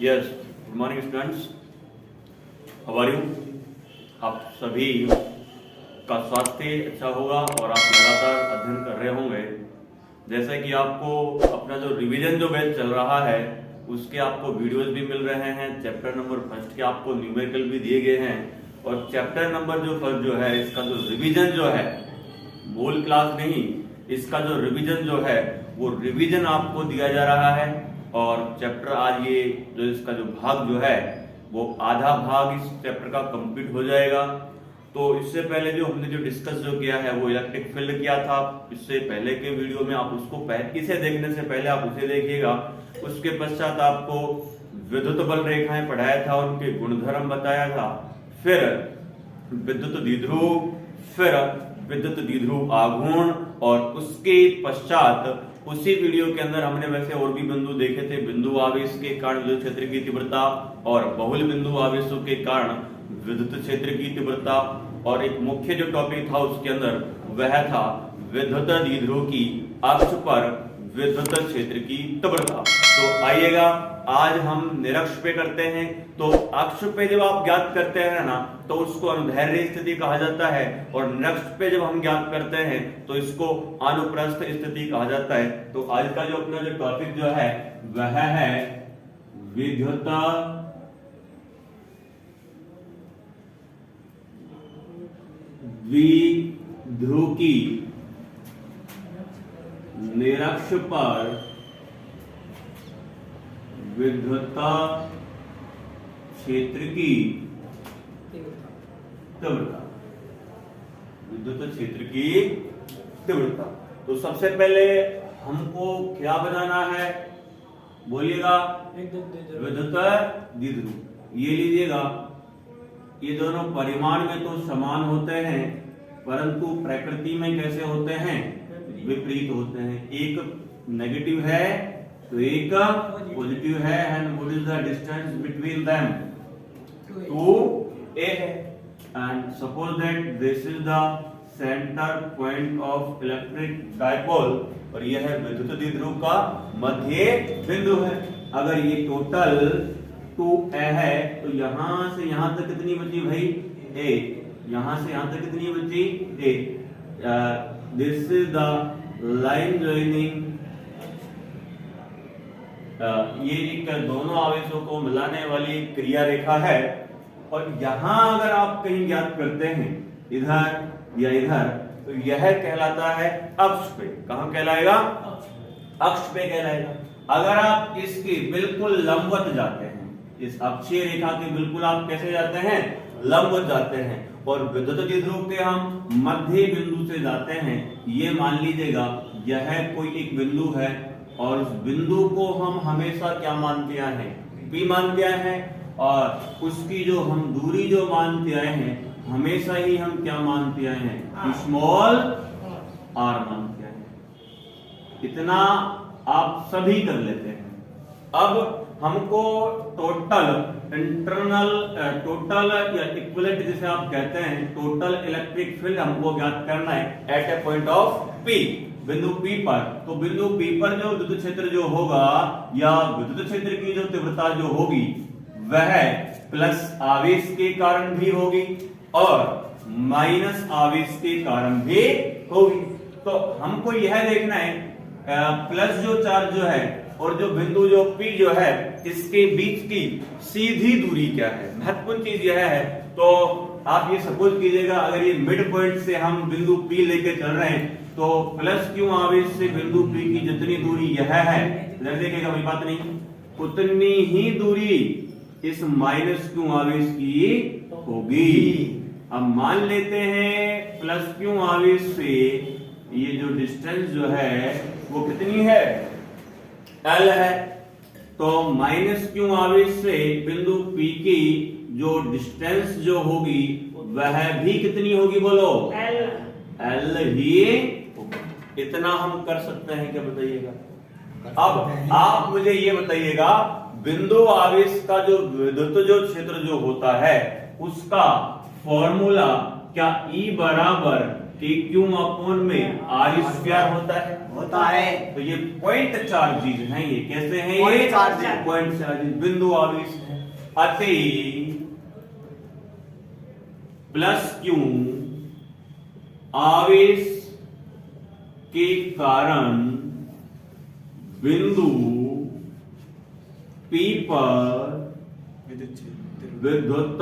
Yes, good morning students, how are you. आप सभी का स्वास्थ्य अच्छा होगा और आप लगातार अध्ययन कर रहे होंगे। जैसा कि आपको अपना जो रिवीजन जो बैच चल रहा है उसके आपको वीडियोस भी मिल रहे हैं। चैप्टर नंबर फर्स्ट के आपको न्यूमेरिकल भी दिए गए हैं और चैप्टर नंबर जो फर्स्ट जो है इसका जो रिवीजन जो है, मूल क्लास नहीं, इसका जो रिवीजन जो है वो रिवीजन आपको दिया जा रहा है। और चैप्टर आज ये जो इसका जो भाग जो है वो आधा भाग इस चैप्टर का कंप्लीट हो जाएगा। तो इससे पहले जो हमने जो डिस्कस जो किया है वो इलेक्ट्रिक फील्ड किया था। इससे पहले के वीडियो में आप उसको इसे देखने से पहले आप उसे देखिएगा। उसके पश्चात आपको विद्युत बल रेखाएं पढ़ाया था, उनके गुणधर्म बताया था, फिर विद्युत द्विध्रुव, फिर विद्युत द्विध्रुव आघूर्ण और उसके पश्चात उसी वीडियो के अंदर हमने वैसे और भी बिंदु देखे थे। बिंदु आवेश के कारण विद्युत क्षेत्र की तीव्रता और बहुल बिंदु आवेशों के कारण विद्युत क्षेत्र की तीव्रता, और एक मुख्य जो टॉपिक था उसके अंदर वह था विद्युत द्विध्रुव की अक्ष पर विद्युत क्षेत्र की तीव्रता। तो आइएगा आज हम निरक्ष पे करते हैं। तो अक्ष पे जब आप ज्ञात करते हैं ना तो उसको अनुदैर्ध्य स्थिति कहा जाता है, और निरक्ष पे जब हम ज्ञात करते हैं तो इसको अनुप्रस्थ स्थिति कहा जाता है। तो आज का जो अपना जो टॉपिक जो है वह है विद्युत द्विध्रुव की निरक्ष पर विद्युत क्षेत्र की तीव्रता, विद्युत क्षेत्र की तीव्रता। तो सबसे पहले हमको क्या बनाना है, बोलिएगा, विद्युत द्विध्रुव। ये लीजिएगा, ये दोनों परिमाण में तो समान होते हैं परंतु प्रकृति में कैसे होते हैं, विपरीत होते हैं। एक नेगेटिव है तो एक पॉजिटिव है। And what is the distance between them, 2a है। And suppose that this is the centre point of electric dipole और यह है विद्युत द्विध्रुव का मध्य बिंदु है। अगर ये टोटल 2a है तो यहां से यहां तक कितनी बची भाई, a। यहां से यहां तक कितनी बची, a। This is the line joining, ये एक दोनों आवेशों को मिलाने वाली क्रिया रेखा है। और यहां अगर आप कहीं ज्ञात करते हैं इधर या इधर तो यह कहलाता है अक्ष पे। कहां कहलाएगा, अक्ष पे कहलाएगा। अगर आप इसके बिल्कुल लंबवत जाते हैं, इस अक्षीय रेखा के बिल्कुल आप कैसे जाते हैं, लंबवत जाते हैं, और विद्युत द्विध्रुव के हम मध्य बिंदु से जाते हैं। ये मान लीजिएगा यह कोई एक बिंदु है और उस बिंदु को हम हमेशा क्या मानते आए हैं, P मानते आए हैं, और उसकी जो हम दूरी जो मानते आए हैं हमेशा ही हम क्या मानते आए हैं, स्मॉल r मानते आए हैं। इतना आप सभी कर लेते हैं। अब हमको टोटल इंटरनल टोटल या इक्विवेलेंट जिसे आप कहते हैं टोटल इलेक्ट्रिक फील्ड हमको ज्ञात करना है at a point of P, बिंदु P पर। तो बिंदु P पर जो विद्युत क्षेत्र जो होगा या विद्युत क्षेत्र की जो तीव्रता जो होगी वह प्लस आवेश के कारण भी होगी और माइनस आवेश के कारण भी होगी। तो हमको यह देखना है प्लस जो चार्ज जो है और जो बिंदु जो P जो है इसके बीच की सीधी दूरी क्या है। महत्वपूर्ण चीज यह है। तो आप ये सपोज कीजिएगा अगर ये मिड पॉइंट से हम बिंदु P लेके चल रहे हैं तो प्लस क्यू आवेश से बिंदु P की जितनी दूरी यह है, देखिएगा कोई बात नहीं, उतनी ही दूरी इस माइनस क्यू आवेश की होगी। अब मान लेते हैं प्लस क्यू आवेश से ये जो डिस्टेंस जो है वो कितनी है, L है। तो माइनस क्यू आवेश से बिंदु P की जो डिस्टेंस जो होगी वह भी कितनी होगी, बोलो, L ही। इतना हम कर सकते हैं क्या, बताइएगा। अब आप मुझे ये बताइएगा बिंदु आवेश का जो विद्युत जो क्षेत्र जो होता है उसका फॉर्मूला क्या E बराबर कि क्यों अपॉन में आर स्क्वायर होता है। तो ये पॉइंट चार्जेज हैं, ये कैसे हैं, ये पॉइंट चार्जेज बिंदु आवेश है। अतः प्लस क्यू आवेश के कारण बिंदु P पर विद्युत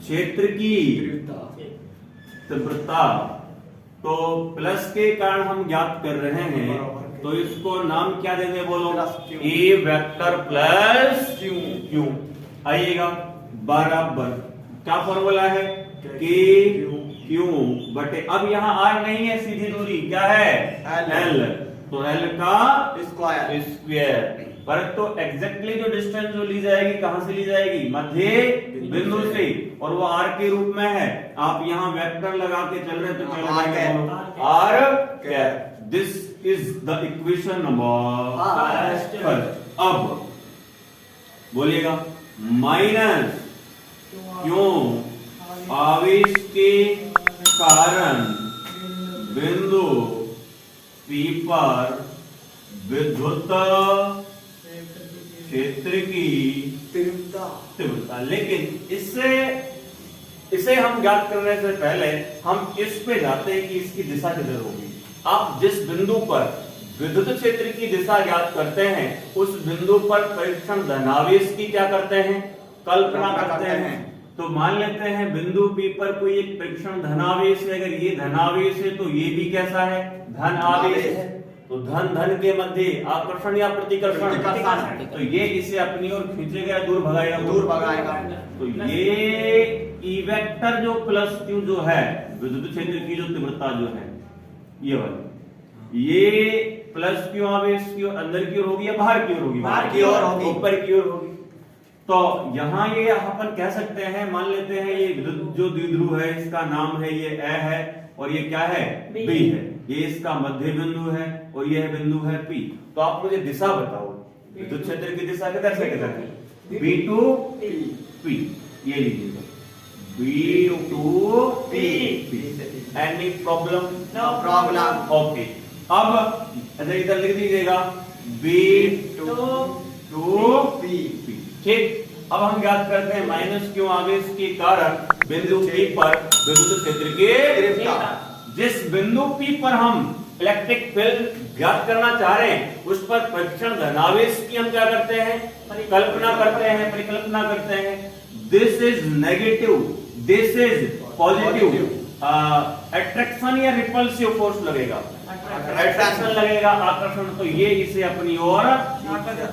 क्षेत्र की तीव्रता, तो प्लस के कारण हम ज्ञात कर रहे हैं, तो इसको नाम क्या देंगे बोलो, ए वेक्टर प्लस क्यू। आइएगा बराबर क्या फॉर्मूला है, के क्यू बटे, अब यहाँ आर नहीं है, सीधी दूरी क्या है, एल, तो एल का स्क्वायर। परंतु एग्जैक्टली जो डिस्टेंस जो ली जाएगी कहां से ली जाएगी, मध्य बिंदु से, और वो आर के रूप में है। आप यहाँ वेक्टर लगा के चल रहे तो चल जाएंगे R cap. This is the equation number. अब बोलिएगा माइनस क्यों आवेश के कारण बिंदु P पर विद्युत क्षेत्र की तीव्रता। लेकिन इसे हम ज्ञात करने से पहले हम इस पे जाते हैं कि इसकी दिशा किधर होगी। आप जिस बिंदु पर विद्युत क्षेत्र की दिशा ज्ञात करते हैं, उस बिंदु पर परीक्षण धनावेश की क्या करते हैं, कल्पना करते हैं। तो मान लेते हैं बिंदु P पर कोई एक परीक्षण धनावेश है, अगर ये धनावेश है तो ये भी कैसा है, धन आवेश है। तो धन धन के मध्य आकर्षण या प्रतिकर्षण, तो ये इसे अपनी ओर खींचेगा, दूर भगाएगा। तो ये ई वेक्टर जो प्लस क्यू जो है, विद्युत क्षेत्र की जो तीव्रता जो है, ये वाली, ये प्लस क्यू आवेश की अंदर की ओर होगी या बाहर की ओर होगी, बाहर की ओर होगी, ऊपर की ओर होगी। तो यहाँ ये अपन कह सकते हैं, मान लेते हैं ये जो द्विध्रुव है इसका नाम है ये ए है, और ये क्या है, बी है, ये इसका मध्य बिंदु है, और यह बिंदु है पी। तो आप मुझे दिशा बताओ, विद्युत क्षेत्र की दिशा किधर से किधर है, बी टू पी, ये लीजिएगा B two P. Any problem, no problem. Okay, अब अच्छा इधर लिख दीजिएगा बी टू पी। ठीक, अब हम ज्ञात करते हैं माइनस क्यू आवेश के कारण बिंदु P पर विद्युत क्षेत्र की तीव्रता। जिस बिंदु P पर हम इलेक्ट्रिक फील्ड ज्ञात करना चाह रहे हैं, उस पर परीक्षण धनावेश की हम क्या करते हैं, परिकल्पना करते हैं। This is negative, this is positive. Attraction या रिपल्सिव फोर्स लगेगा, अट्रैक्शन लगेगा, आकर्षण, तो ये इसे अपनी ओर आकर्षित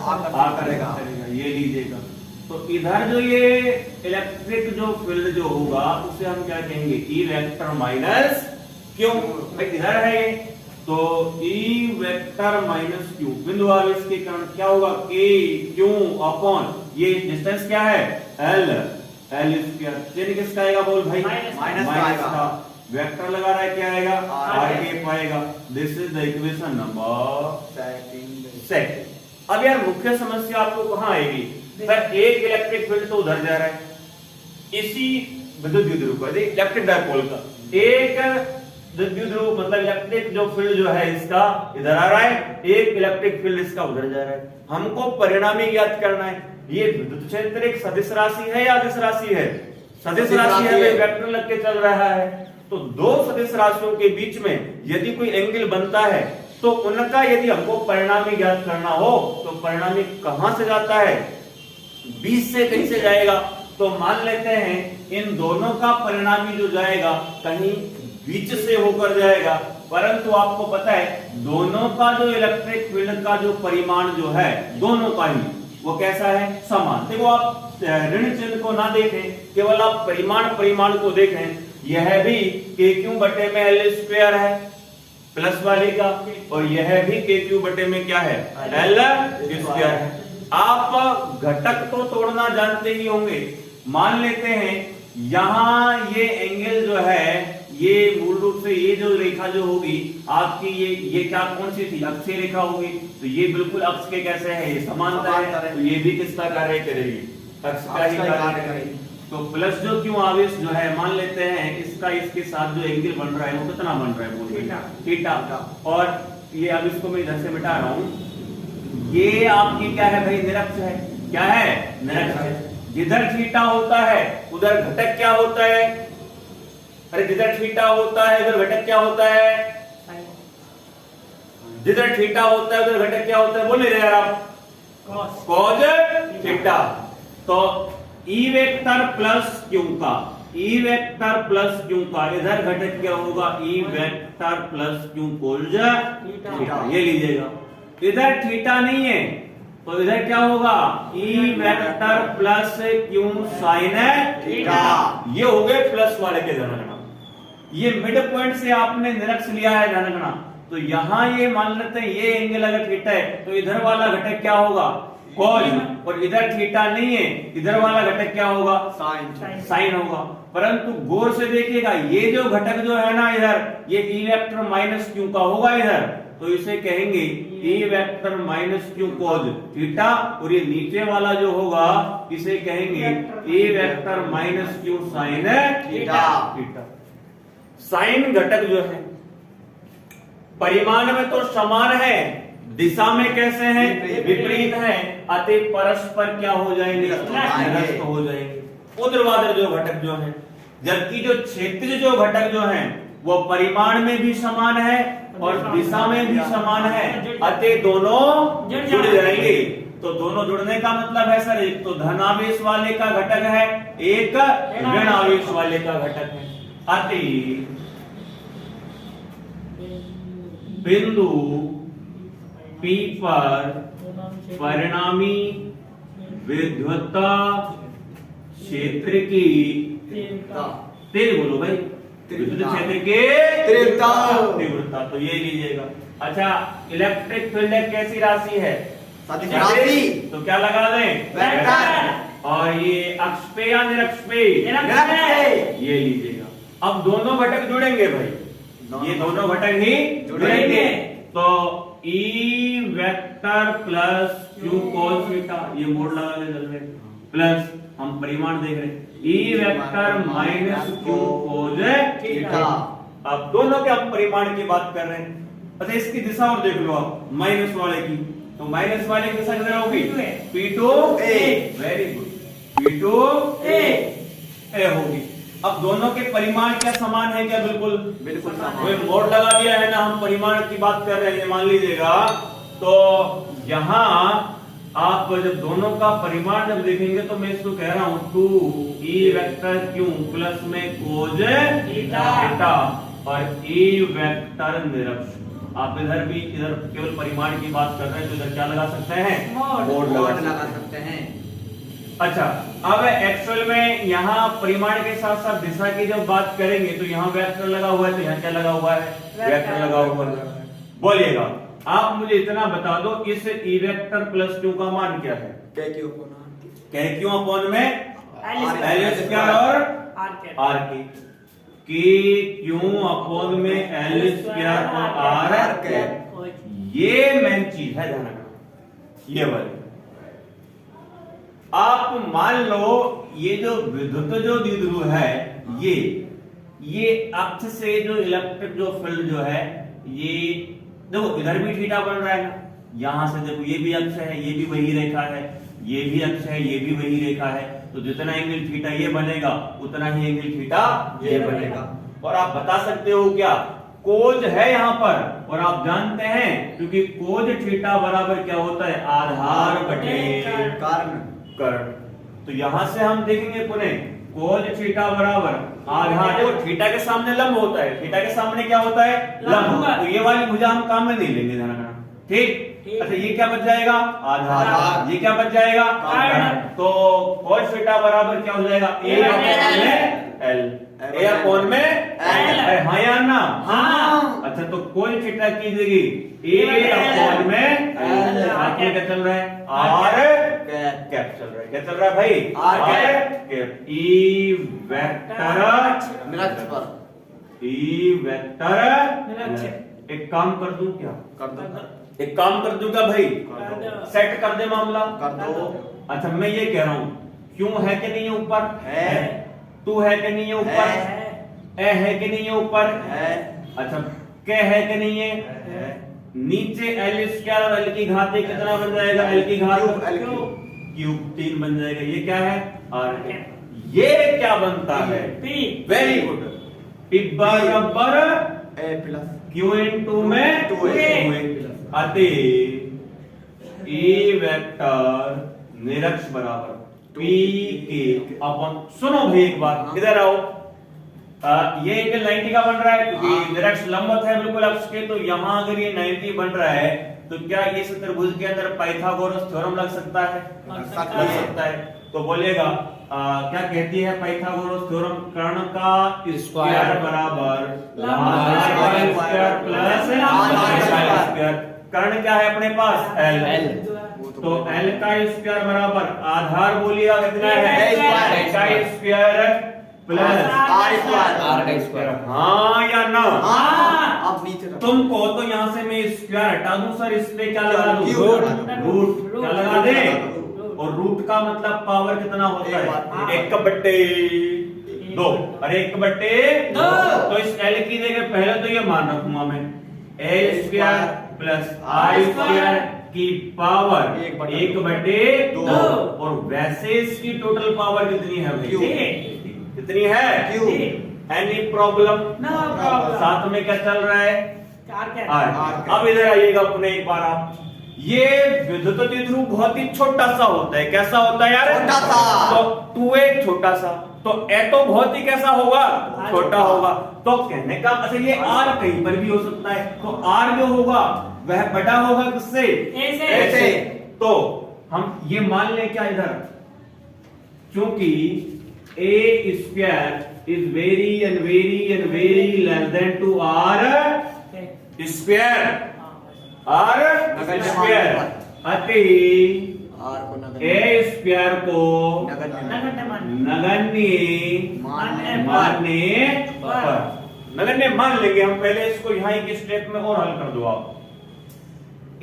करेगा, ये लीजिएगा। तो इधर जो ये इलेक्ट्रिक जो फील्ड जो होगा उसे हम क्या कहेंगे, ई वेक्टर माइनस क्यू। इधर है ये, तो ई वेक्टर माइनस क्यू, बिंदु आवेश के कारण क्या होगा, के क्यू अपॉन, ये डिस्टेंस क्या है, एल स्क्वायर। चिन्ह किसका आएगा बोल भाई, माइनस का। वेक्टर लगा रहा है, क्या आएगा, आर के पाएगा। This is the equation number second. अब यार मुख्य समस्या आपको कहां आएगी, सर एक इलेक्ट्रिक फील्ड तो उधर जा रहा है, इसी विद्युत द्विध्रुव का, इलेक्ट्रिक डायपोल का एक द्विध्रुव, मतलब इलेक्ट्रिक जो फील्ड जो है इसका इधर आ रहा है, एक इलेक्ट्रिक फील्ड इसका उधर जा रहा है। हमको परिणामी ज्ञात करना है, ये विद्युत क्षेत्र एक सदिश राशि है या अदिश राशि है, सदिश राशि है, वेक्टर लग के चल रहा है। तो दो सदिश राशियों के बीच में यदि कोई एंगल बनता है, तो उनका यदि हमको परिणामी ज्ञात करना हो, तो परिणामी कहां से जाता है, बीच से कहीं से जाएगा। तो मान लेते हैं इन दोनों का परिणामी जो जाएगा कहीं बीच से होकर जाएगा, परंतु आपको पता है दोनों का जो इलेक्ट्रिक फील्ड का जो परिमाण जो है, दोनों का ही वो कैसा है, समान। देखो आप ऋण चिन्ह को ना देखें, केवल आप परिमाण को देखें, यह भी के क्यू बटे में एल स्क्वायर है प्लस वाले का, और यह भी के क्यू बटे में क्या है, एल स्क्वायर है। आप घटक तो तोड़ना जानते ही होंगे। मान लेते हैं यहां ये एंगल जो है, ये मूल रूप से ये जो रेखा जो होगी आपकी, ये क्या कौन सी थी, अक्षीय रेखा होगी। तो ये बिल्कुल अक्ष के कैसे है, ये समांतर है, तो ये भी किसका कार्य करेगी, अक्ष का ही कार्य करेगी। तो प्लस जो क्यू आवेश जो है मान लेते हैं इसका इसके साथ जो एंगल बन रहा है वो कितना बन रहा है, बोलिए थीटा। और ये अब इसको मैं इधर से मिटा रहा हूं, ये आपकी क्या है भाई, निरक्ष है। क्या है, निरक्ष है। जिधर थीटा होता है उधर घटक क्या होता है, अरे जिधर थीटा होता है उधर घटक क्या होता है, जिधर थीटा होता है उधर घटक क्या होता है, बोल नहीं रहे यार आप, कॉज थीटा। तो ई वेक्टर प्लस क्यू का, ई वेक्टर प्लस क्यू का इधर घटक क्या होगा, E vector plus Q cos theta, ये लीजिएगा। इधर थीटा नहीं है तो इधर क्या होगा, E vector plus Q sine theta. ये हो गए प्लस वाले के, ध्यान रखना। ये मिड पॉइंट से आपने निरक्ष लिया है, ध्यान रखना। तो यहां ये मान लेते हैं ये एंगल अगर थीटा है तो इधर वाला घटक क्या होगा, कॉज, और इधर थीटा नहीं है, इधर वाला घटक क्या होगा, साइन होगा। परंतु गौर से देखिएगा ये जो घटक जो है ना इधर, ये ई वेक्टर माइनस क्यू का होगा इधर, तो इसे कहेंगे E vector minus Q cos theta. और ये नीचे वाला जो होगा इसे कहेंगे E vector minus Q sine theta. Sine घटक जो है परिमाण में तो समान है, दिशा में कैसे हैं, विपरीत है, अतः परस्पर क्या हो जाएंगे, निरस्त हो जाएंगे। ऊर्ध्वाधर जो घटक जो है, जबकि जो क्षैतिज जो घटक जो है वो परिमाण में भी समान है और दिशा में भी समान है, अतः दोनों जुड़ जाएंगे। तो दोनों जुड़ने का मतलब है सर, एक तो धन आवेश वाले का घटक है, एक ऋण आवेश वाले का घटक है। अतः बिंदु P पर परिणामी विद्युता क्षेत्र की तेज बोलो भाई, विद्युत क्षेत्र के तीव्रता, तो ये लीजिएगा। अच्छा, इलेक्ट्रिक फील्ड एक कैसी राशि है, सदिश राशि, तो क्या लगा दें, वेक्टर। और ये अक्ष पे या निरक्ष पे, ये लीजिएगा। अब दोनों घटक जुड़ेंगे भाई, ये दोनों घटक ही जुड़ेंगे। तो E vector plus Q cos theta, ये मोड लगा ले जल्दी, प्लस हम परिमाण देख रहे हैं ई vector minus Q cos theta. अब दोनों के हम परिमाण की बात कर रहे हैं। अच्छा, इसकी दिशा और देख लो आप, माइनस वाले की, तो माइनस वाले की दिशा किधर होगी, P2A, वेरी गुड, P2A होगी। अब दोनों के परिमाण क्या समान है क्या, बिल्कुल बिल्कुल समान। मोड लगा दिया है ना, हम परिमाण की बात कर रहे हैं, मान लीजिएगा। तो यहां आप जब दोनों का परिमाण जब देखेंगे तो मैं इसको कह रहा हूं 2e वेक्टर क्यू प्लस में कोज थीटा और e वेक्टर निरक्ष। आप इधर भी इधर केवल परिमाण की बात कर रहे हैं तो इधर क्या लगा सकते हैं, मोड लगा सकते हैं। अच्छा, अब एक्चुअल में यहाँ परिमाण के साथ साथ दिशा की जब बात करेंगे तो यहाँ वेक्टर लगा हुआ है, तो यहाँ क्या लगा हुआ है, वेक्टर लगा हुआ है। बोलिएगा, आप मुझे इतना बता दो, इस ई वेक्टर प्लस क्यू का मान क्या है, कै क्यू अपॉन में एल स्क्वायर और आर के, क्यू अपॉन में एल स्क्वायर और आर। ये मेन चीज है, ध्यान रखना ये वाली। आप मान लो ये जो विद्युत जो द्विध्रुव है, ये अक्ष से जो इलेक्ट्रिक जो फील्ड जो है, ये देखो इधर भी थीटा बन रहा है ना, यहां से देखो ये भी अक्ष है, ये भी वही रेखा है, ये भी अक्ष है, ये भी वही रेखा है। तो जितना एंगल थीटा ये बनेगा उतना ही एंगल थीटा ये बनेगा। और आप बता सकते हो क्या, कोज है यहाँ पर, और आप जानते हैं क्योंकि कोज थीटा बराबर क्या होता है, आधार बटे कर्ण। तो यहां से हम देखेंगे पुनः कोज थीटा बराबर आधार, देखो थीटा के सामने लंब होता है, थीटा के सामने क्या होता है, लंब। तो ये वाली भुजा हम काम में नहीं लेंगे, ध्यान रखना, ठीक। अच्छा, ये क्या बच जाएगा, आधार, ये क्या बच जाएगा, कर्ण। तो कोज थीटा बराबर क्या हो जाएगा, ए अपॉन में एल। हाँ या ना, हाँ। अच्छा, तो कोज थीटा की जगह ए अपॉन में एल, आगे क्या चल रहा है, आर कैप चल रहा है, क्या चल रहा है भाई, आर कैप। ई वेक्टर निरक्ष पर, ई वेक्टर एक काम कर दूं क्या, कर दो, एक काम कर दूंगा भाई, सेट कर दे मामला, कर दो। अच्छा, मैं ये कह रहा हूं क्यों है कि नहीं है ऊपर? है। तू है कि नहीं है ऊपर? ए है कि नहीं है ऊपर? है। अच्छा, के है कि नहीं है? नीचे एल स्क्वायर और एल की घात कितना बन जाएगा? एल की घात क्यूब 3 बन जाएगा। ये क्या है? आर। ये क्या बनता है? पी। Very good. पी बराबर ए प्लस क्यू इनटू में 2a अतः ए वेक्टर निरक्ष बराबर पी के अपन। सुनो भाई एक बार, इधर आओ। ये एंगल 90 का बन रहा है क्योंकि निरक्ष लंबवत है बिल्कुल अक्ष के, तो यहां अगर ये 90 बन रहा है तो क्या ये त्रिभुज के अंदर पाइथागोरस थ्योरम लग सकता है? लग सकता है। तो बोलेगा क्या कहती है पाइथागोरस थ्योरम? कर्ण का स्क्वायर बराबर स्क्वायर प्लस स्क्वायर। कर्ण क्या है अपने पास? एल। तो एल का स्क्वायर बराबर आधार बोलिएगा कितना है? स्क्वायर का square plus R square R का स्क्वायर। हाँ या ना? अब नीचे रखो। तुमको तो यहां से मैं स्क्वायर हटा दूं सर, इस पे क्या लगा दूं? क्यूब। रूट क्या लगा दे? और रूट का मतलब पावर कितना होता है? 1/2 और 1/2। तो इस एल की जगह पहले तो ये मान रखूंगा मैं ए स्क्वायर प्लस आई स्क्वायर की पावर 1/2। और वैसे इसकी टोटल पावर कितनी है भाई? कितनी है? Any problem? साथ में क्या चल रहा है? आर। अब इधर आइएगा अपने एक बार आप। ये विद्युत द्विध्रुव बहुत ही छोटा सा होता है। कैसा होता है यार? छोटा सा। तो 2a छोटा सा, तो ए तो बहुत ही कैसा होगा? छोटा होगा। तो कहने का मतलब ये आर कहीं पर भी हो सकता है, तो आर जो होगा वह बड़ा होगा किससे? ऐसे। तो हम ये मान लें क्या इधर, क्योंकि a square is very and very and very less than two r square. R square अतः आर को ए स्क्वायर को नगण्य मानने पर नगण्य मान लेंगे हम। पहले इसको यहां एक स्टेप में और हल कर दो आप।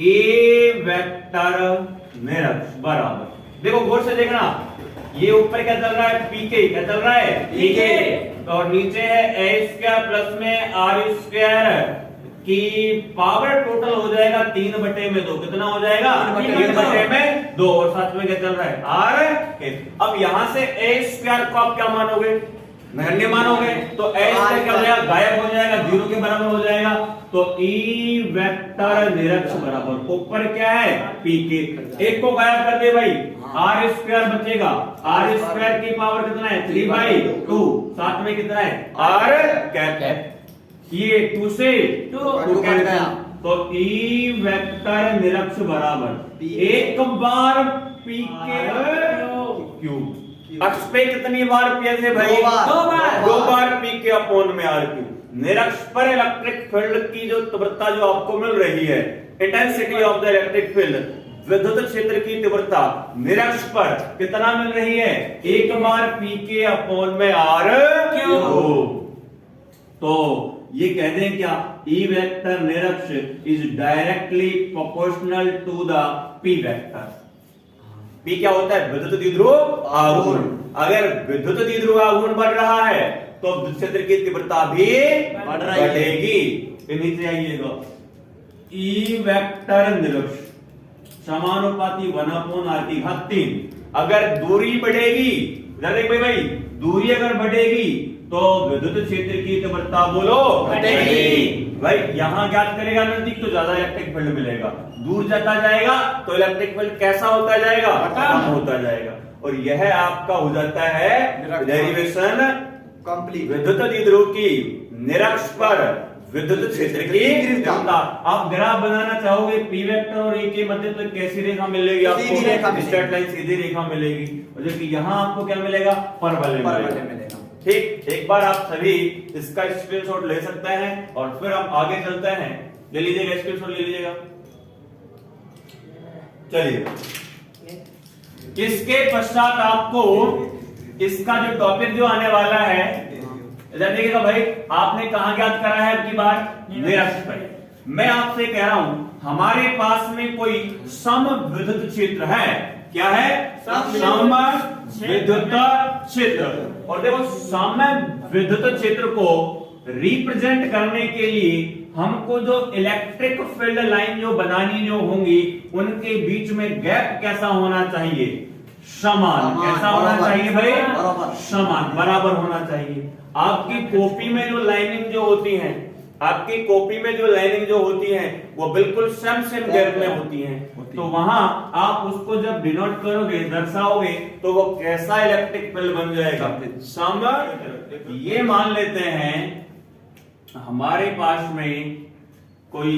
ए वेक्टर निरक्ष बराबर, देखो गौर से देखना, ये ऊपर क्या चल रहा है? पीके। क्या चल रहा है? पीके। और नीचे है ए स्क्वायर प्लस में आर स्क्वायर की पावर टोटल हो जाएगा 3/2। कितना हो जाएगा? 3/2। और साथ में क्या चल रहा है? आर के। अब यहां से ए स्क्वायर को आप क्या मानोगे? नगण्य मानोगे। तो ए स्क्वायर क्या हो जाएगा? गायब हो जाएगा, 0 के बराबर हो जाएगा। तो ई वेक्टर निरक्ष बराबर ऊपर क्या है? पी के। एक को गायब कर दे भाई, आर स्क्वायर बचेगा। आर स्क्वायर की पावर कितना है? 3/2। साथ में कितना है? R cap. ये 2 से 2 गया। तो ई वेक्टर निरक्ष बराबर एक बार पी के क्यूब। अक्ष पे कितनी बार पी थे भाई? 2 बार पी के अपॉन में आर क्यूब। निरक्ष पर इलेक्ट्रिक फील्ड की जो तीव्रता जो आपको मिल रही है, intensity of the electric field, विद्युत क्षेत्र की तीव्रता निरक्ष पर कितना मिल रही है? 1 बार पी के अपॉन में आर क्यूब। तो ये कह दें क्या? ई वेक्टर निरक्ष is directly proportional to the p vector. P क्या होता है? विद्युत द्विध्रुव आघूर्ण। अगर विद्युत द्विध्रुव आघूर्ण बढ़ रहा है तो विद्युत क्षेत्र की तीव्रता भी बढ़ेगी। फिर नीचे आइएगा, ई वेक्टर निरक्ष समानुपाती 1/r3। अगर दूरी बढ़ेगी, भाई दूरी अगर बढ़ेगी तो विद्युत क्षेत्र की तीव्रता बोलो बढ़ेगी। भाई यहां ज्ञात करेगा नजदीक तो ज्यादा इलेक्ट्रिक फील्ड मिलेगा, दूर जाता जाएगा तो इलेक्ट्रिक फील्ड कैसा होता जाएगा? कम होता जाएगा। और यह आपका हो जाता है डेरिवेशन कंप्लीट। विद्युत द्विध्रुव की निरक्ष पर विद्युत क्षेत्र की तीव्रता। आप ग्राफ बनाना चाहोगे पी वेक्टर और ए के मध्य तो कैसी रेखा मिलेगी आपको? स्ट्रेट लाइन, सीधी रेखा मिलेगी। और जबकि यहाँ आपको क्या मिलेगा? परवलय मिलेगा। ठीक, एक बार आप सभी इसका स्क्रीनशॉट ले सकते हैं और फिर हम आगे चलते हैं। ले लीजिएगा, स्क्रीनशॉट ले लीजिएगा। चलिए, इसके पश्चात आपको इसका जो टॉपिक जो आने वाला है, इधर देखिएगा भाई, आपने कहां ज्ञात करा है अब की बार? निरक्ष पर। मैं आपसे कह रहा हूं हमारे पास में कोई समविद्युत क्षेत्र है क्या है? समविद्युत क्षेत्र। और देखो समविद्युत क्षेत्र को रिप्रेजेंट करने के लिए हमको जो इलेक्ट्रिक फील्ड लाइन जो बनानी जो होंगी उनके बीच में गैप कैसा होना चाहिए? समान। कैसा होना चाहिए भाई? समान, बराबर होना चाहिए। आपकी कॉपी में जो लाइनिंग जो होती है, आपकी कॉपी में जो लाइनिंग जो होती है वो बिल्कुल सेम गैप में होती है। तो वहां आप उसको जब डिनोट करोगे, दर्शाओगे, तो वो कैसा इलेक्ट्रिक फील्ड बन जाएगा? सम। ये मान लेते हैं हमारे पास में कोई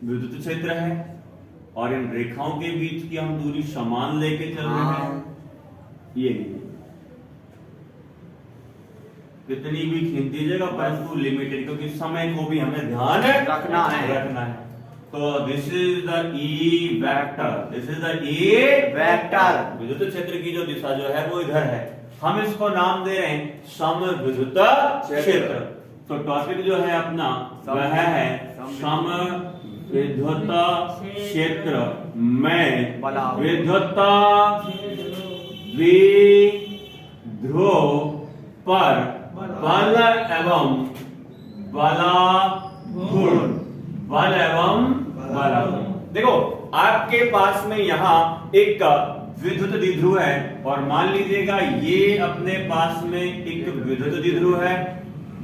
विद्युत क्षेत्र है और इन रेखाओं के बीच की हम दूरी समान लेके चल रहे हैं। ये नहीं, कितनी भी खींच दीजिएगा परंतु लिमिटेड, क्योंकि समय को भी हमें ध्यान रखना है। तो this is the E vector, this is the E vector. विद्युत क्षेत्र की जो दिशा जो है वो इधर है, हम इसको नाम दे रहे हैं समविद्युत क्षेत्र। तो टॉपिक जो है अपना वह है समविद्युत क्षेत्र में विद्युत द्विध्रुव पर बल एवं बलाघूर्ण, बल एवं बलाघूर्ण। देखो आपके पास में यहाँ एक विद्युत द्विध्रुव है और मान लीजिएगा ये अपने पास में एक विद्युत द्विध्रुव है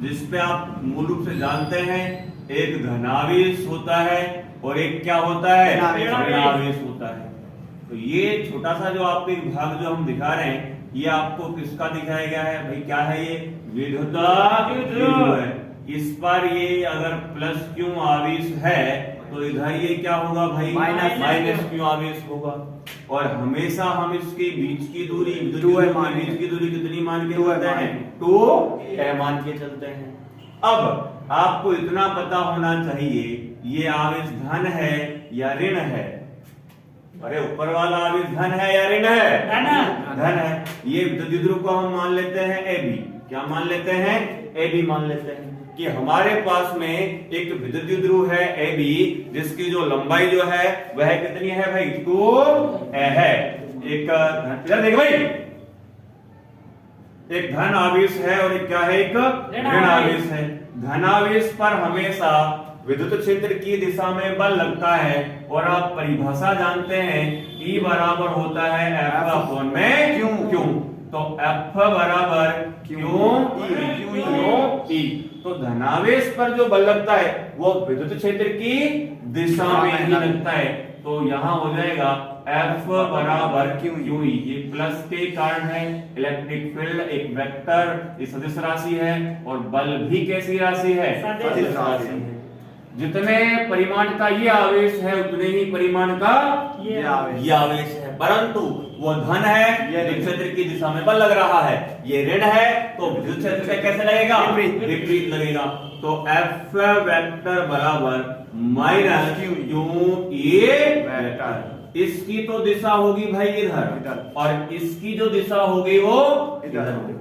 जिसपे आप मूल रूप से जानते हैं एक धनावेश होता है और एक क्या होता है? ऋणावेश होता है। तो ये छोटा सा जो आपको एक भाग जो हम दिखा रहे हैं ये आपको किसका दिखाया गया है भाई? क्या है ये? विद्युत द्विध्रुव है। इस पर ये अगर प्लस क्यू आवेश है तो इधर ये क्या होगा भाई? माइनस क्यू आवेश होगा। और हमेशा हम इसके बीच की दूरी, बीच की दूरी कितनी मान के चलते हैं? 2 मान के चलते हैं। अब आपको इतना पता होना चाहिए ये आवेश धन है या ऋण है? अरे ऊपर वाला आवेश धन है या ऋण है? धन है। ये द्विध्रुव को हम मान लेते हैं ए बी। क्या मान लेते हैं? ए बी मान लेते हैं कि हमारे पास में एक विद्युत द्विध्रुव है ए बी जिसकी जो लंबाई जो है वह कितनी है भाई? 2 है। एक इधर देख भाई, एक धन आवेश है और एक क्या है? एक ऋण आवेश है। धनावेश पर हमेशा विद्युत क्षेत्र की दिशा में बल लगता है और आप परिभाषा जानते हैं E बराबर होता है F अपॉन में क्यू। तो F बराबर क्यू ई। तो धनावेश पर जो बल लगता है वो विद्युत क्षेत्र की दिशा में ही लगता है। तो यहाँ हो जाएगा F बराबर क्यू ई। ये प्लस के कारण है, इलेक्ट्रिक फील्ड एक वेक्टर, ये सदिश राशि है और बल भी कैसी राशि है? सदिश राशि है। जितने परिमाण का ये आवेश है उतने ही परिमाण का ये आवेश है, परंतु वो धन है, ये विद्युत क्षेत्र की दिशा में बल लग रहा है। ये ऋण है तो विद्युत क्षेत्र पे कैसे लगेगा? विपरीत लगेगा। तो F वेक्टर बराबर माइनस क्यू ए वेक्टर। इसकी तो दिशा होगी भाई इधर और इसकी जो दिशा होगी वो इधर होगी।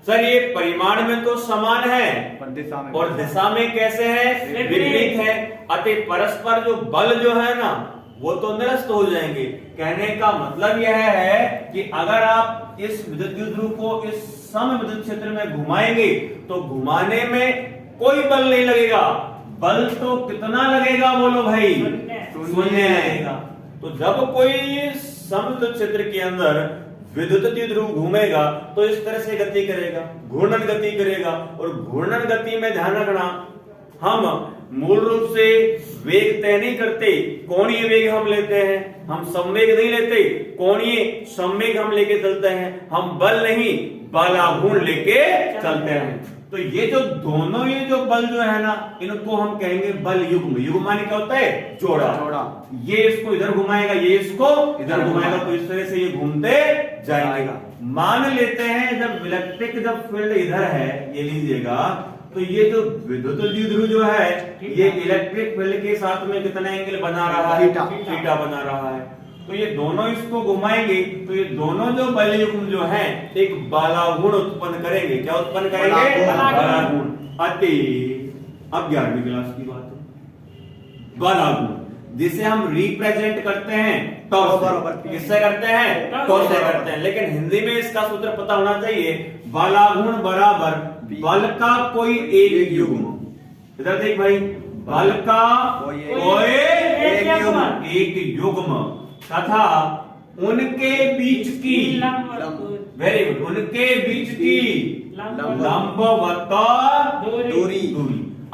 सर ये परिमाण में तो समान है और दिशा में कैसे है? विपरीत है। अतः परस्पर जो बल जो है ना वो तो निरस्त हो जाएंगे। कहने का मतलब यह है कि अगर आप इस विद्युत द्विध्रुव को इस समविद्युत क्षेत्र में घुमाएंगे तो घुमाने में कोई बल नहीं लगेगा। बल तो कितना लगेगा बोलो भाई? शून्य लगेगा। तो जब कोई समविद्युत क्षेत्र के अंदर विद्युत द्विध्रुव घूमेगा तो इस तरह से गति करेगा, घूर्णन गति करेगा। और घूर्णन गति में ध्यान रखना, हम मूल रूप से वेग तय नहीं करते, कोणीय वेग हम लेते हैं। हम संवेग नहीं लेते, कोणीय संवेग हम लेके चलते हैं। हम बल नहीं बलाघूर्ण लेके चलते हैं। तो ये जो दोनों ये जो बल जो है ना इनको हम कहेंगे बल युग्म। युग्म माने क्या होता है? जोड़ा। ये इसको इधर घुमाएगा, ये इसको इधर घुमाएगा, तो इस तरह से ये घूमते जाएंगे। मान लेते हैं जब इलेक्ट्रिक जब फील्ड इधर है, ये लीजिएगा, तो ये जो विद्युत द्विध्रुव जो है ये इलेक्ट्रिक फील्ड के साथ में कितना एंगल बना रहा है? थीटा बना रहा है। तो ये दोनों इसको घुमाएंगे तो ये दोनों जो बल युग्म जो है एक बलाघूर्ण उत्पन्न करेंगे। क्या उत्पन्न करेंगे? बलाघूर्ण। अतः अब 11वीं क्लास की बात है। बलाघूर्ण जिसे हम रिप्रेजेंट करते हैं टॉ टॉ से। बराबर पी। किससे करते हैं? टॉ टॉ से। से करते हैं। लेकिन हिंदी में इसका सूत्र पता होना चाहिए, बलागुण बराबर बल का कोई एक युग्म। इधर देख भाई, बल का कोई कोई एक युग्म। एक युग्म तथा उनके बीच की, वेरी गुड, उनके बीच की लंबवत दूरी।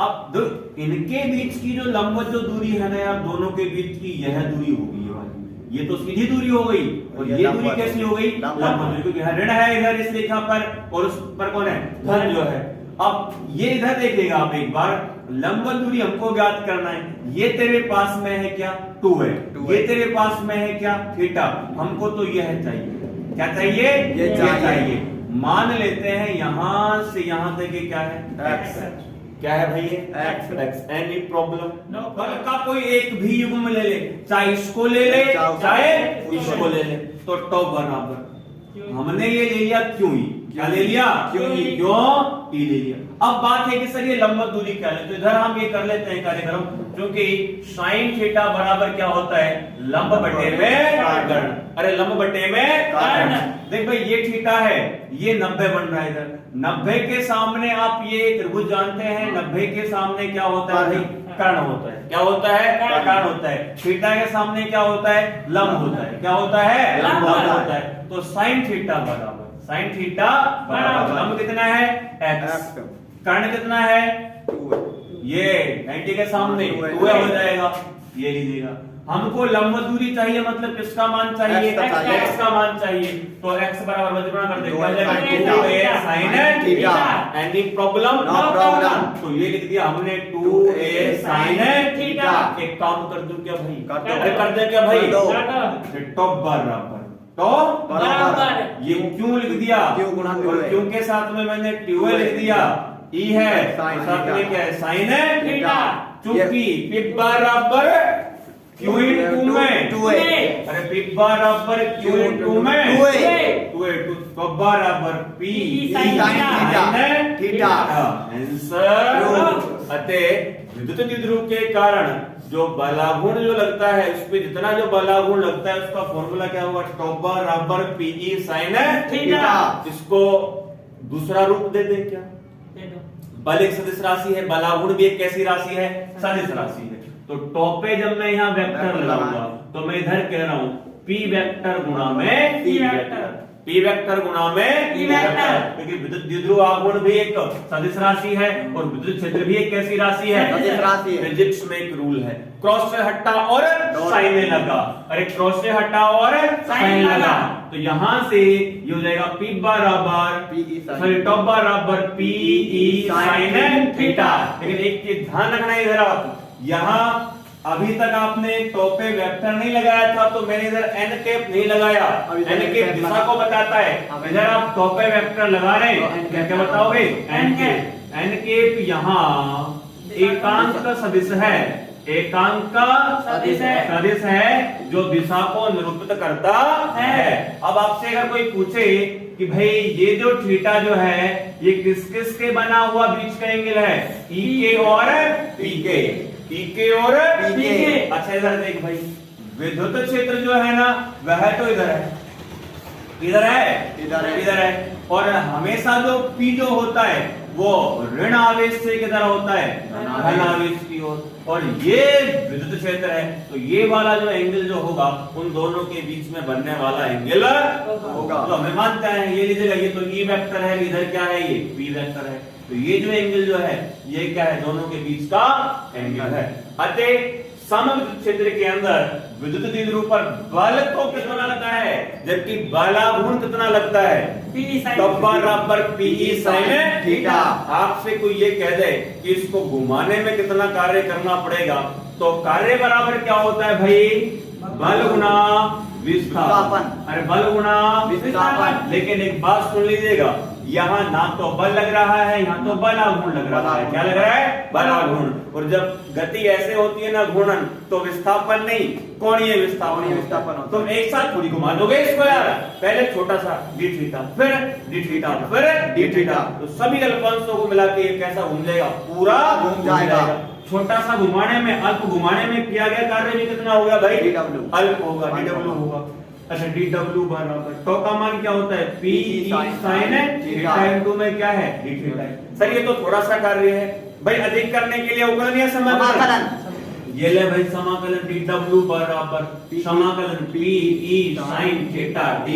अब इनके बीच की जो लंबवत जो दूरी है ना यार, दोनों के बीच की यह दूरी होगी, ये वाली, ये तो सीधी दूरी हो गई। और ये दूरी कैसी हो गई? लंबवत दूरी, क्योंकि यह ऋण है इधर इस रेखा पर और उस पर कौन है? धन जो है। अब ये इधर देखिएगा आप एक बार, लंबवत दूरी हमको ज्ञात करना है। ये तेरे पास में है क्या? 2 है। ये तेरे पास में है क्या? थीटा। हमको तो यह चाहिए। क्या चाहिए? ये चाहिए। मान लेते हैं यहां से यहां तक ये क्या है? X। क्या है भाई? ये X। Any problem? No बल का कोई एक भी युग्म ले ले, चाहे इसको ले ले चाहे इसको ले ले, तो टॉ बराबर, हमने ये ले लिया क्यों ही, क्या ले लिया? क्यों ही। क्यों ही ले लिया। अब बात है कि सर ये लंबवत दूरी क्या है, तो इधर हम ये कर लेते हैं कार्यक्रम, क्योंकि साइन थीटा बराबर क्या होता है? लंब बटे में कर्ण। अरे लंब बटे में कर्ण। देख भाई ये थीटा है, ये 90 बन रहा है इधर। 90 के सामने आप ये त्रिभुज जानते हैं, 90 के सामने क्या होता है भाई? कर्ण होता है। क्या होता है? कर्ण होता है। थीटा के सामने क्या होता है? लंब होता है। क्या होता है? लंब होता है। तो साइन थीटा बराबर, साइन थीटा बराबर लंब कितना है? x। कर्ण कितना है? 2। ये 90 के सामने 2 है। 2 हो जाएगा। ये लीजिएगा, हमको लंब दूरी चाहिए, मतलब किसका मान चाहिए? X का चाहिए। x का मान चाहिए। तो x बराबर मध्यमा कर देंगे, 2 क्या हो जाएगा? sin 2a sin theta. Any problem? No problem। तो ये लिख दिया हमने 2a sin थीटा। एक काम कर दूं क्या भाई? कर दो। अरे कर दे क्या भाई? कर दो। फिर टॉ बराबर, टॉ बराबर। ये क्यों लिख दिया? क्यों गुणा क्यों और है? क्यों के साथ में मैंने ट्यूबवेल लिख दिया, ई है, Sin साथ में थीटा। क्या है? साइन है थीटा। चूंकि पी बराबर क्यू इन 2 में 2 है। अरे पी बराबर क्यू इन 2 में 2 है। 2 है, तो बराबर पी sin थीटा। आंसर। अतः विद्युत द्विध्रुव के कारण जो बलागुण जो लगता है, उस पे जितना जो बलागुण लगता है उसका फॉर्मूला क्या होगा? टॉ बराबर पीई साइन थीटा। इसको दूसरा रूप दे दें क्या? बल एक सदिश राशि है, बलागुण भी एक कैसी राशि है? सदिश राशि है। तो टॉ पे जब मैं यहाँ वेक्टर लगाऊंगा तो मैं इधर कह रहा हूं पी वेक्टर गुणा में P वेक्टर। पी वेक्टर गुणा में P वेक्टर। क्योंकि विद्युत द्विध्रुव आघूर्ण भी एक सदिश राशि है और विद्युत क्षेत्र भी एक कैसी राशि है? सदिश राशि है। फिजिक्स में एक रूल है, क्रॉस से हटा और डॉट। साइन लगा। अरे क्रॉस से हटा और साइन लगा। लगा, तो यहां से ये हो जाएगा पी बराबर PE sin- सॉरी टॉ बराबर पीई साइन थीटा। लेकिन एक चीज ध्यान रखना है इधर, आप यहाँ अभी तक आपने टॉ पे वेक्टर नहीं लगाया था, तो मैंने इधर एन कैप नहीं लगाया। अभी एन कैप दिशा को बताता है। इधर आप टॉ पे वेक्टर लगा रहे हैं, क्या क्या बताओगे? N cap. एन कैप यहाँ एकांक सदिश है, एकांक का सदिश है जो दिशा को निरूपित करता है। अब आपसे अगर कोई पूछे कि भाई ये जो थीटा जो है ये किस किस के बना हुआ बीच का एंगल है? ई के और पी के, ई के और पी के। अच्छा इधर देख भाई, विद्युत क्षेत्र जो है ना वह तो इधर है, इधर है, इधर है। और हमेशा जो पी जो होता है वो ऋण आवेश से किधर होता है? धन आवेश की ओर। और ये विद्युत क्षेत्र है, तो ये वाला जो एंगल जो होगा उन दोनों के बीच में बनने वाला एंगल होगा। तो हमें मानते हैं, ये लीजिएगा, ये तो ई वेक्टर है, इधर क्या है? ये पी वेक्टर है। तो ये जो एंगल जो है ये क्या है? दोनों के बीच का एंगल है। अतः समविद्युत क्षेत्र के अंदर विद्युत द्विध्रुव पर बल तो कितना लगता है, जबकि बलाघूर्ण कितना लगता है? टॉ बराबर पीई साइन थीटा। आपसे कोई ये कह दे कि इसको घुमाने में कितना कार्य करना पड़ेगा, तो कार्य बराबर क्या होता है भाई? बल गुणा विस्थापन। अरे बल गुणा विस्थापन। लेकिन एक बात सुन लीजिएगा, यहाँ ना तो बल लग रहा है, यहाँ तो बलाघूर्ण लग रहा है। क्या लग रहा है? बलाघूर्ण। और जब गति ऐसे होती है ना घूर्णन, तो विस्थापन नहीं, कोणीय विस्थापन विस्थापन होता तुम एक साथ थोड़ी घुमा दोगे इसको यार। पहले छोटा सा डी थीटा, फिर डी थीटा, फिर डी थीटा, तो सभी अल्पांशों को मिला के ये कैसा घूम जाएगा? पूरा घूम जाएगा। छोटा सा घुमाने में, अल्प घुमाने में किया गया कार्य भी कितना होगा भाई? DW अल्प होगा, DW होगा। अच्छा, DW बराबर टॉ का मान क्या होता है? P sin थीटा इनटू में क्या है? d theta. सर ये तो थोड़ा सा कार्य है भाई, अधिक करने के लिए अवकलन या समाकलन? ये ले भाई समाकलन dw बराबर समाकलन p e sin theta d।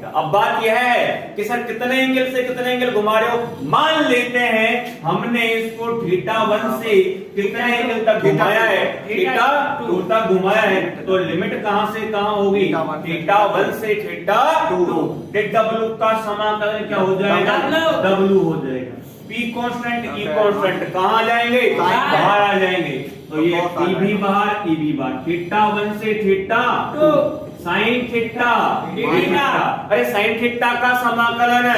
अब बात यह है कि सर कितने एंगल से कितने एंगल घुमा रहे हो? मान लेते हैं हमने इसको थीटा 1 से कितने एंगल तक घुमाया है? थीटा 2 तक घुमाया है, तो लिमिट कहां से कहां होगी? थीटा 1 से थीटा 2। dw का समाकलन क्या हो जाएगा? w हो जाएगा। P कांस्टेंट E कांस्टेंट कहां आ जाएंगे? बाहर आ जाएंगे। तो ये P भी बाहर, E भी बाहर। थीटा 1 से थीटा 2 साइन थीटा थीटा। अरे साइन थीटा का समाकलन है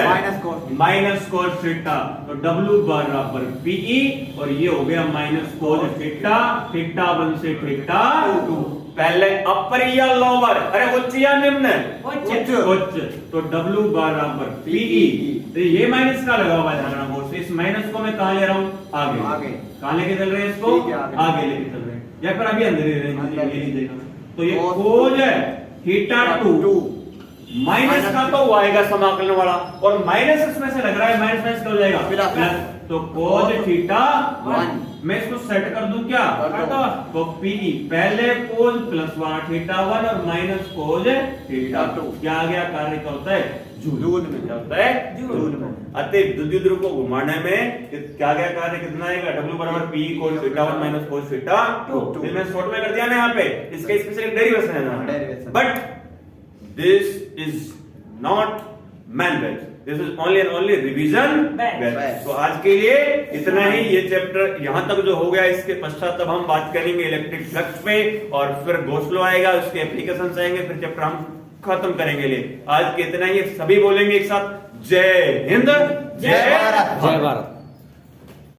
माइनस कोस थीटा, तो W बराबर PE और ये हो गया माइनस कोस थीटा। थीटा 1 से थीटा 2। पहले अपर या लोअर? अरे उच्च या निम्न? उच्च। तो W बराबर PE। तो ये माइनस का लगा हुआ है ध्यान रखो। इस माइनस को मैं कहां ले रहा हूं? आगे। कहां लेके चल रहे हैं इसको? आगे लेके चल रहे हैं, या फिर अभी अंदर ये नहीं देगा। तो ये कोस है थीटा 2 माइनस का तो आएगा समाकलन वाला, और माइनस इसमें से लग रहा है, माइनस माइनस हो जाएगा प्लस। तो कोस थीटा 1 मैं इसको सेट कर दूं क्या? तो PE पहले कोस प्लस वाला थीटा 1 और माइनस कोस थीटा 2। क्या आ गया? कार्य का होता है जूल में। क्या होता है? जूल में। अतः द्विध्रुव ध्रुव को घुमाने में क्या गया कार्य कितना आएगा? W बराबर PE cos theta 1 minus cos theta 2। फिर मैं शॉर्ट में कर दिया ना यहाँ पे, इसका स्पेशल डेरिवेशन है ना। But this is not man batch, this is only and only revision batch. तो आज के लिए इतना ही। ये चैप्टर यहाँ तक जो हो गया, इसके पश्चात तब हम बात करेंगे इलेक्ट्रिक फ्लक्स पे, और फिर गोस लॉ आएगा, उसके एप्लीकेशंस आएंगे, फिर चैप्टर हम खत्म करेंगे। लिए आज के इतना ही। सभी बोलेंगे एक साथ, जय हिंद, जय भारत।